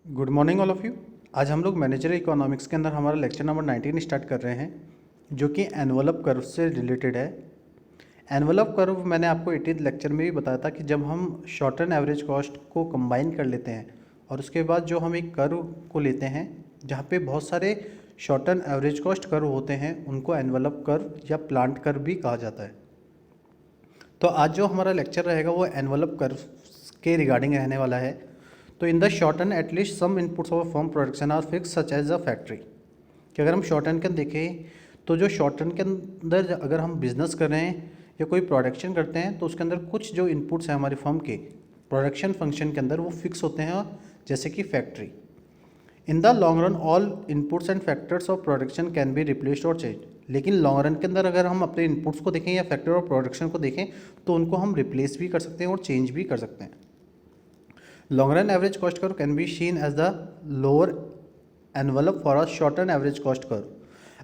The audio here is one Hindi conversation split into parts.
Good morning all of you. आज हम लोग मैनेजरियल इकोनॉमिक्स के अंदर हमारा लेक्चर नंबर 19 स्टार्ट कर रहे हैं जो कि एनवलप कर्व से रिलेटेड है। एनवलप कर्व मैंने आपको 18th लेक्चर में भी बताया था कि जब हम शॉर्ट टर्म एवरेज कॉस्ट को कंबाइन कर लेते हैं और उसके बाद जो हम एक कर्व को लेते हैं जहाँ पे बहुत सारे short term average cost curve होते हैं उनको एनवलप कर्व या प्लांट कर्व भी कहा जाता है। तो आज जो हमारा लेक्चर रहेगा वो एनवलप कर्व के रिगार्डिंग रहने वाला है। तो in the short term at least some inputs of firm production are fix such as a factory कि अगर हम शॉर्ट टर्म के अंदर देखें तो जो शॉर्ट टर्म के अंदर अगर हम बिजनेस कर रहे हैं या कोई प्रोडक्शन करते हैं तो उसके अंदर कुछ जो इनपुट्स हैं हमारी फर्म के प्रोडक्शन फंक्शन के अंदर वो फिक्स होते हैं, जैसे कि factory. In the long run all inputs and factors of production can be replaced और चेंज। लेकिन लॉन्ग रन के अंदर अगर हम अपने इनपुट्स को देखें या फैक्टर ऑफ प्रोडक्शन को देखें तो उनको हम रिप्लेस भी कर सकते हैं और चेंज भी कर सकते हैं। Long run average cost curve can be seen as the lower envelope for a short run average cost curve.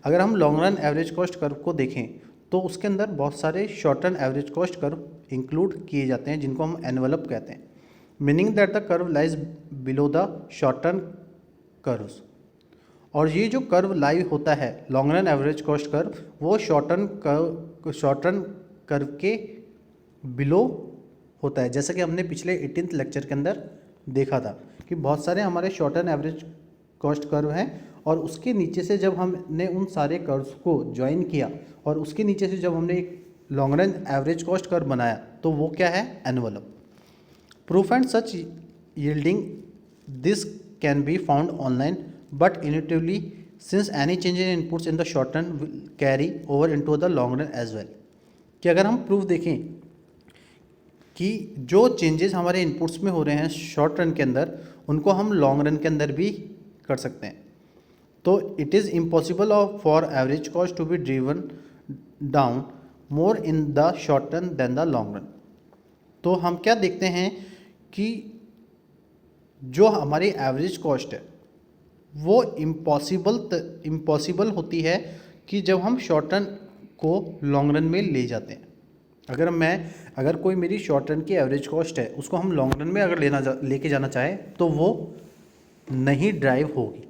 अगर हम long run average cost curve को देखें तो उसके अंदर बहुत सारे short run average cost curve include किए जाते हैं जिनको हम एनवलप कहते हैं, meaning that the curve lies below the short run curves. और ये जो कर्व लाई होता है long run average cost curve वो शॉर्ट रन कर्व के बिलो होता है, जैसा कि हमने पिछले 18th लेक्चर के अंदर देखा था कि बहुत सारे हमारे short run average cost curve हैं और उसके नीचे से जब हमने उन सारे कर्व्स को ज्वाइन किया और उसके नीचे से जब हमने एक long run average cost curve बनाया तो वो क्या है, envelope. Proof and such yielding this can be found online, but intuitively since any change in inputs in the short run will carry over into the long run as well। कि अगर हम प्रूफ देखें कि जो चेंजेस हमारे इनपुट्स में हो रहे हैं शॉर्ट रन के अंदर उनको हम लॉन्ग रन के अंदर भी कर सकते हैं। तो it is impossible for average cost to be driven down more in the short run than the long run. तो हम क्या देखते हैं कि जो हमारी एवरेज कॉस्ट है वो इम्पॉसिबल होती है कि जब हम शॉर्ट रन को लॉन्ग रन में ले जाते हैं। अगर कोई मेरी शॉर्ट रन की एवरेज कॉस्ट है उसको हम लॉन्ग रन में अगर लेके जाना चाहे तो वो नहीं ड्राइव होगी।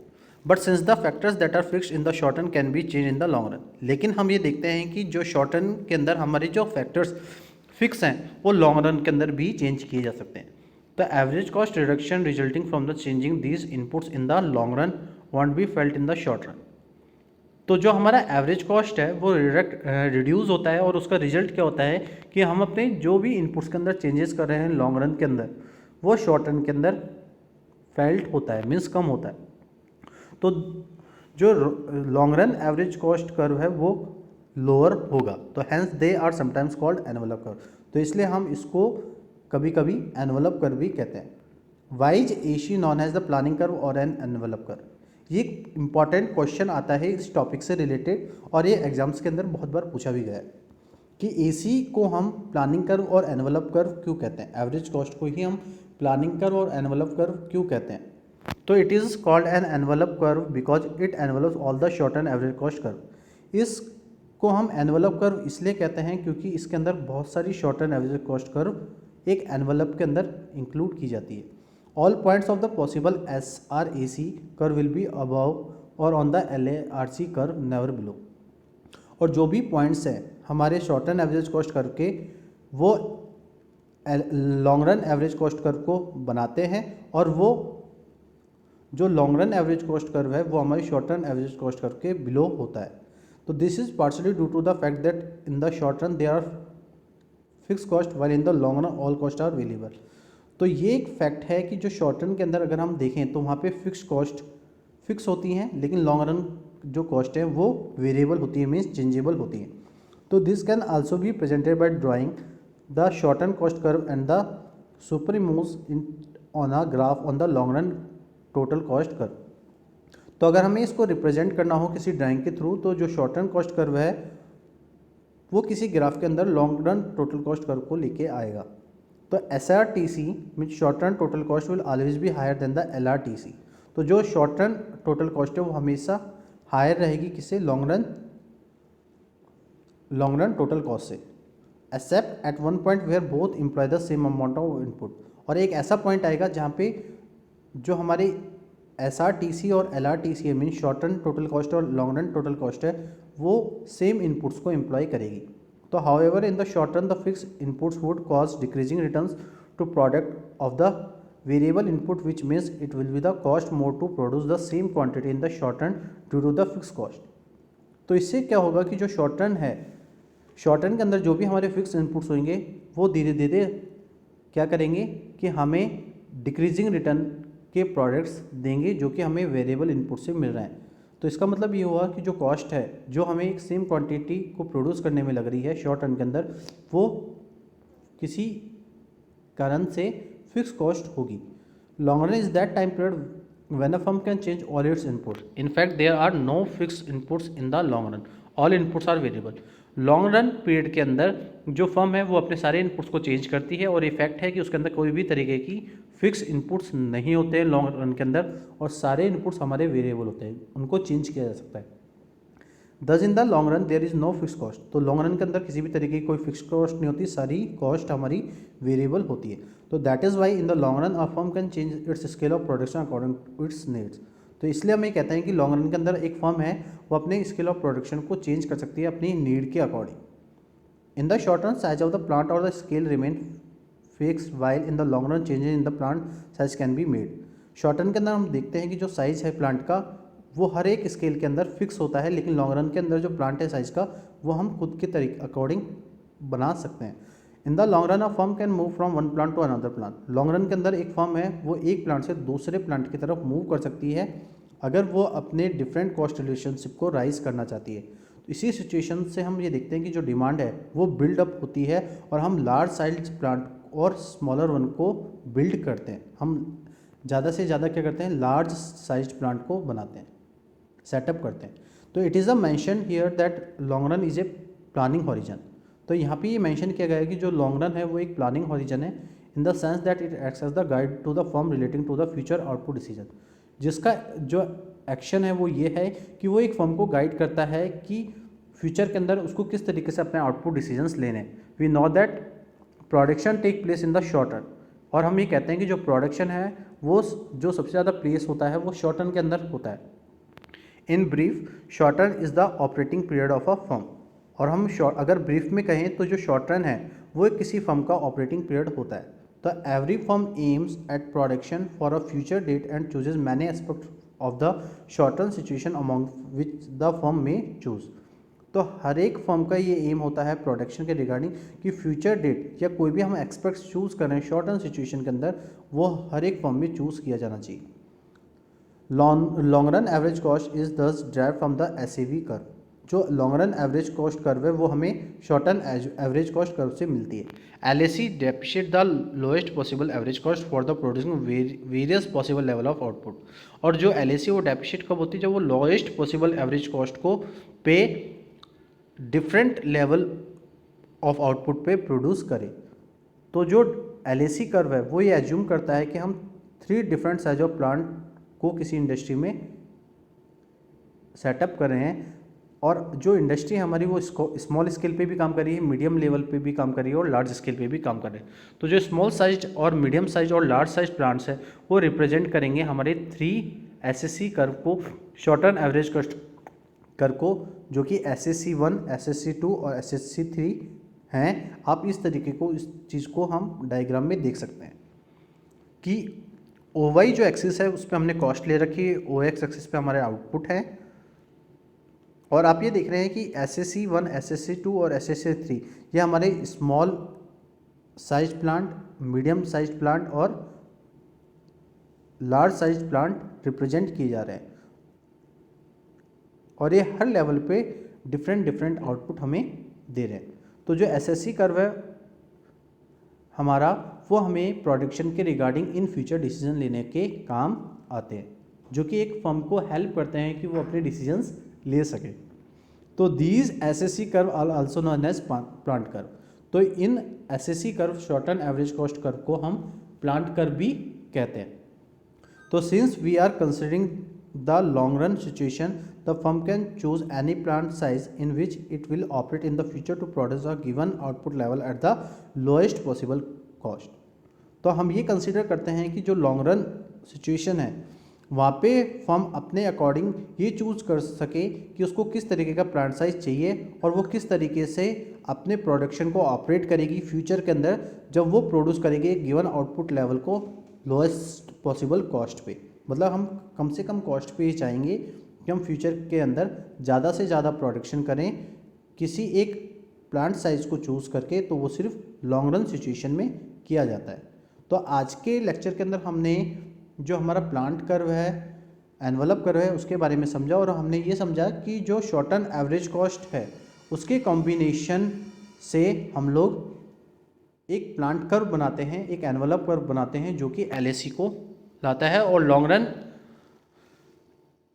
But since the factors that are fixed in the short run can be change in the long run. लेकिन हम ये देखते हैं कि जो शॉर्ट रन के अंदर हमारे जो फैक्टर्स फिक्स हैं वो लॉन्ग रन के अंदर भी चेंज किए जा सकते हैं। The average cost reduction resulting from the changing these inputs in the long run want be felt in the short run. तो जो हमारा एवरेज कॉस्ट है वो रिड्यूस होता है और उसका रिजल्ट क्या होता है कि हम अपने जो भी इनपुट्स के अंदर चेंजेस कर रहे हैं लॉन्ग रन के अंदर वो शॉर्ट रन के अंदर फेल्ट होता है, मीन्स कम होता है। तो जो long run average cost curve है वो लोअर होगा, तो hence they are sometimes called envelope curve. तो इसलिए हम इसको कभी कभी एनवलप कर्व भी कहते हैं। Which is known as the planning curve और एन एनवलप कर्व। ये इंपॉर्टेंट क्वेश्चन आता है इस टॉपिक से रिलेटेड और ये एग्जाम्स के अंदर बहुत बार पूछा भी गया है कि एसी को हम प्लानिंग कर्व और एनवलप कर्व क्यों कहते हैं, एवरेज कॉस्ट को ही हम प्लानिंग कर्व और एनवलप कर्व क्यों कहते हैं। तो it is called an envelope curve because it envelopes all the short and average cost curve. इसको हम एनवलप कर्व इसलिए कहते हैं क्योंकि इसके अंदर बहुत सारी short and average cost curve एक एनवलप के अंदर इंक्लूड की जाती है। All points of the possible SRAC curve will be above or on the LARC curve never below. और जो भी पॉइंट्स हैं हमारे short and average cost curve के वो long run average cost curve को बनाते हैं और वो जो long run average cost curve है वो हमारी short run average cost curve के बिलो होता है। तो this is partially due to the fact that in the short run they are fix cost while in the long run all cost are variable. तो ये एक फैक्ट है कि जो शॉर्ट रन के अंदर अगर हम देखें तो वहाँ पे फिक्स कॉस्ट फिक्स होती हैं, लेकिन लॉन्ग रन जो कॉस्ट है वो वेरिएबल होती है, मीन्स चेंजेबल होती है। तो this can also be presented by drawing the short run cost curve and the superimpose in on a graph on the long run total cost curve. तो अगर हमें इसको रिप्रेजेंट करना हो किसी ड्राइंग के थ्रू तो जो शॉर्ट रन कॉस्ट कर्व है वो किसी ग्राफ के अंदर long run total cost curve को लेके आएगा। तो SRTC mean short run total cost will always be higher than the LRTC। तो जो शॉर्ट रन टोटल कॉस्ट है वो हमेशा हायर रहेगी किससे, लॉन्ग रन टोटल कॉस्ट से, except at one point where both employ the same amount of input. और एक ऐसा पॉइंट आएगा जहाँ पे जो हमारे SRTC और LRTC mean short run total cost और लॉन्ग रन टोटल कॉस्ट है, वो सेम इनपुट्स को एम्प्लॉय करेगी। तो however in the short run the fix inputs would cause decreasing returns to product of the variable input which means it will be the cost more to produce the same quantity in the short run due to the fix cost. तो इससे क्या होगा कि जो शॉर्ट रन है, शॉर्ट रन के अंदर जो भी हमारे फिक्स इनपुट्स होंगे वो धीरे धीरे क्या करेंगे कि हमें डिक्रीजिंग रिटर्न के प्रोडक्ट्स देंगे जो कि हमें वेरिएबल इनपुट से मिल रहे हैं। तो इसका मतलब ये हुआ कि जो कॉस्ट है जो हमें एक सेम क्वांटिटी को प्रोड्यूस करने में लग रही है शॉर्ट रन के अंदर, वो किसी कारण से फिक्स कॉस्ट होगी। Long run is that time period when a firm can change all its inputs. In fact, there are no fixed inputs in the long run. All inputs are variable. Long run period के अंदर जो फर्म है वो अपने सारे इनपुट्स को चेंज करती है और इफेक्ट है कि उसके अंदर कोई भी तरीके की फिक्स इनपुट्स नहीं होते हैं लॉन्ग रन के अंदर, और सारे इनपुट्स हमारे वेरिएबल होते हैं, उनको चेंज किया जा सकता है। Thus in the long run there is no fix cost. तो लॉन्ग रन के अंदर किसी भी तरीके की कोई फिक्स कॉस्ट नहीं होती, सारी कॉस्ट हमारी वेरिएबल होती है। तो that is why in the long run a firm can change its scale of production according to its needs. तो इसलिए हम ये कहते हैं कि लॉन्ग रन के अंदर एक फर्म है वो अपने स्केल ऑफ प्रोडक्शन को चेंज कर सकती है अपनी नीड के according. In the short run size of the plant और the scale remain fix while in the long run changes in the plant size can be made. Short run के अंदर हम देखते हैं कि जो साइज़ है प्लांट का वो हर एक स्केल के अंदर फिक्स होता है, लेकिन लॉन्ग रन के अंदर जो प्लांट है साइज़ का वो हम खुद के तरीके अकॉर्डिंग बना सकते हैं। In the long run a firm can move from one plant to another plant. Long run के अंदर एक फर्म है वो एक प्लांट से दूसरे प्लांट की तरफ मूव कर सकती है अगर वो अपने डिफरेंट कॉस्ट रिलेशनशिप को राइज करना चाहती है। तो इसी सिचुएशन से हम ये देखते हैं कि जो डिमांड है वो बिल्डअप होती है और हम लार्ज साइज प्लांट और स्मॉलर वन को बिल्ड करते हैं। हम ज़्यादा से ज़्यादा क्या करते हैं, लार्ज साइज प्लांट को बनाते हैं, सेटअप करते हैं। तो it is a mention here that long run is a planning horizon. तो यहाँ पे ये मेंशन किया गया है कि जो लॉन्ग रन है वो एक प्लानिंग हॉरिजन है in the sense that it acts as the guide to the firm relating to the future output decision. जिसका जो एक्शन है वो ये है कि वो एक फर्म को गाइड करता है कि फ्यूचर के अंदर उसको किस तरीके से अपने आउटपुट डिसीजंस लेने। We know that production take place in the short run, और हम ये कहते हैं कि जो प्रोडक्शन है वो जो सबसे ज़्यादा प्लेस होता है वो शॉर्ट रन के अंदर होता है। In brief, short run is the operating period of a firm. और हम अगर ब्रीफ में कहें तो जो शॉर्ट रन है वो किसी फर्म का ऑपरेटिंग पीरियड होता है। तो every firm aims at production for a future date and chooses many aspect of the short run situation among which the firm may choose. तो हर एक फर्म का ये एम होता है प्रोडक्शन के रिगार्डिंग कि फ्यूचर डेट या कोई भी हम एक्सपेक्ट्स चूज़ कर रहे हैं शॉर्ट रन सिचुएशन के अंदर वो हर एक फर्म में चूज़ किया जाना चाहिए। Long run average cost is derived from the SAV curve. जो long run average cost curve है वो हमें short run average cost curve से मिलती है। LAC depreciate the lowest possible average cost for the producing various possible level of output. और जो LAC वो डेप्रिशिएट कब होती है, जब वो लोएस्ट पॉसिबल एवरेज कॉस्ट को पे डिफरेंट लेवल ऑफ आउटपुट पे प्रोड्यूस करे। तो जो LAC कर्व है वो ये एज्यूम करता है कि हम 3 डिफरेंट साइज ऑफ प्लांट को किसी इंडस्ट्री में सेटअप कर रहे हैं, और जो इंडस्ट्री हमारी वो स्मॉल स्केल पे भी काम कर रही है, मीडियम लेवल पे भी काम कर रही है और लार्ज स्केल पे भी काम कर रहे हैं। तो जो स्मॉल साइज और मीडियम साइज और लार्ज साइज प्लांट्स है वो रिप्रेजेंट करेंगे हमारे 3 SSC कर्व को, short run average cost curve को, जो कि SSC1, SSC2 और SSC3 हैं। आप इस तरीके को, इस चीज़ को हम डायग्राम में देख सकते हैं कि OY जो एक्सिस है उस पर हमने कॉस्ट ले रखी है, OX एक्सिस पे हमारे आउटपुट है, और आप ये देख रहे हैं कि SSC1, SSC2 और SSC3 ये हमारे small size plant, medium size plant और लार्ज साइज प्लांट रिप्रेजेंट किए जा रहे हैं, और ये हर लेवल पे डिफरेंट आउटपुट हमें दे रहे हैं। तो जो SSC कर्व है हमारा वो हमें प्रोडक्शन के रिगार्डिंग इन फ्यूचर डिसीजन लेने के काम आते हैं, जो कि एक फर्म को हेल्प करते हैं कि वो अपने डिसीजंस ले सके। तो these SSC curve are also known as plant curve. तो in SSC curve, short run average cost curve को हम प्लांट कर्व भी कहते हैं। तो since we are considering the long run situation, the firm can choose any plant size in which it will operate in the future to produce a given output level at the lowest possible cost. तो हम ये कंसिडर करते हैं कि जो लॉन्ग रन सिचुएशन है वहाँ पे फर्म अपने अकॉर्डिंग ये चूज़ कर सके कि उसको किस तरीके का प्लांट साइज़ चाहिए और वो किस तरीके से अपने प्रोडक्शन को ऑपरेट करेगी फ्यूचर के अंदर, जब वो प्रोड्यूस करेगी एक गिवन आउटपुट लेवल को लोएस्ट पॉसिबल कॉस्ट पे। मतलब हम कम से कम कॉस्ट पे ही चाहेंगे कि हम फ्यूचर के अंदर ज़्यादा से ज़्यादा प्रोडक्शन करें किसी एक प्लांट साइज़ को चूज़ करके, तो वो सिर्फ लॉन्ग रन सिचुएशन में किया जाता है। तो आज के लेक्चर के अंदर हमने जो हमारा प्लांट कर्व है, एनवलप कर्व है, उसके बारे में समझा और हमने ये समझा कि जो शॉर्ट टर्म एवरेज कॉस्ट है उसके कॉम्बिनेशन से हम लोग एक प्लांट कर्व बनाते हैं, एक एनवलप कर्व बनाते हैं जो कि एलएसी को लाता है। और लॉन्ग रन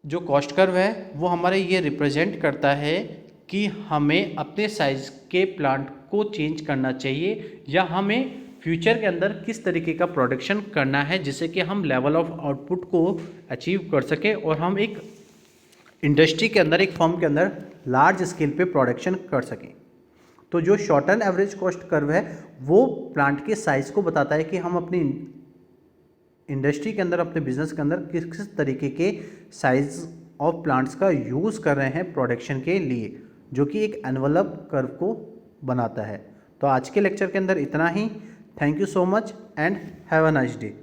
जो कॉस्ट कर्व है वो हमारे ये रिप्रेजेंट करता है कि हमें अपने साइज़ के प्लांट को चेंज करना चाहिए या हमें फ्यूचर के अंदर किस तरीके का प्रोडक्शन करना है जिससे कि हम लेवल ऑफ आउटपुट को अचीव कर सकें और हम एक इंडस्ट्री के अंदर, एक फर्म के अंदर लार्ज स्केल पे प्रोडक्शन कर सकें। तो जो short term average cost curve है वो प्लांट के साइज़ को बताता है कि हम अपनी इंडस्ट्री के अंदर, अपने बिजनेस के अंदर किस किस तरीके के साइज ऑफ प्लांट्स का यूज़ कर रहे हैं प्रोडक्शन के लिए, जो कि एक एनवलप कर्व को बनाता है। तो आज के लेक्चर के अंदर इतना ही। Thank you so much and have a nice day.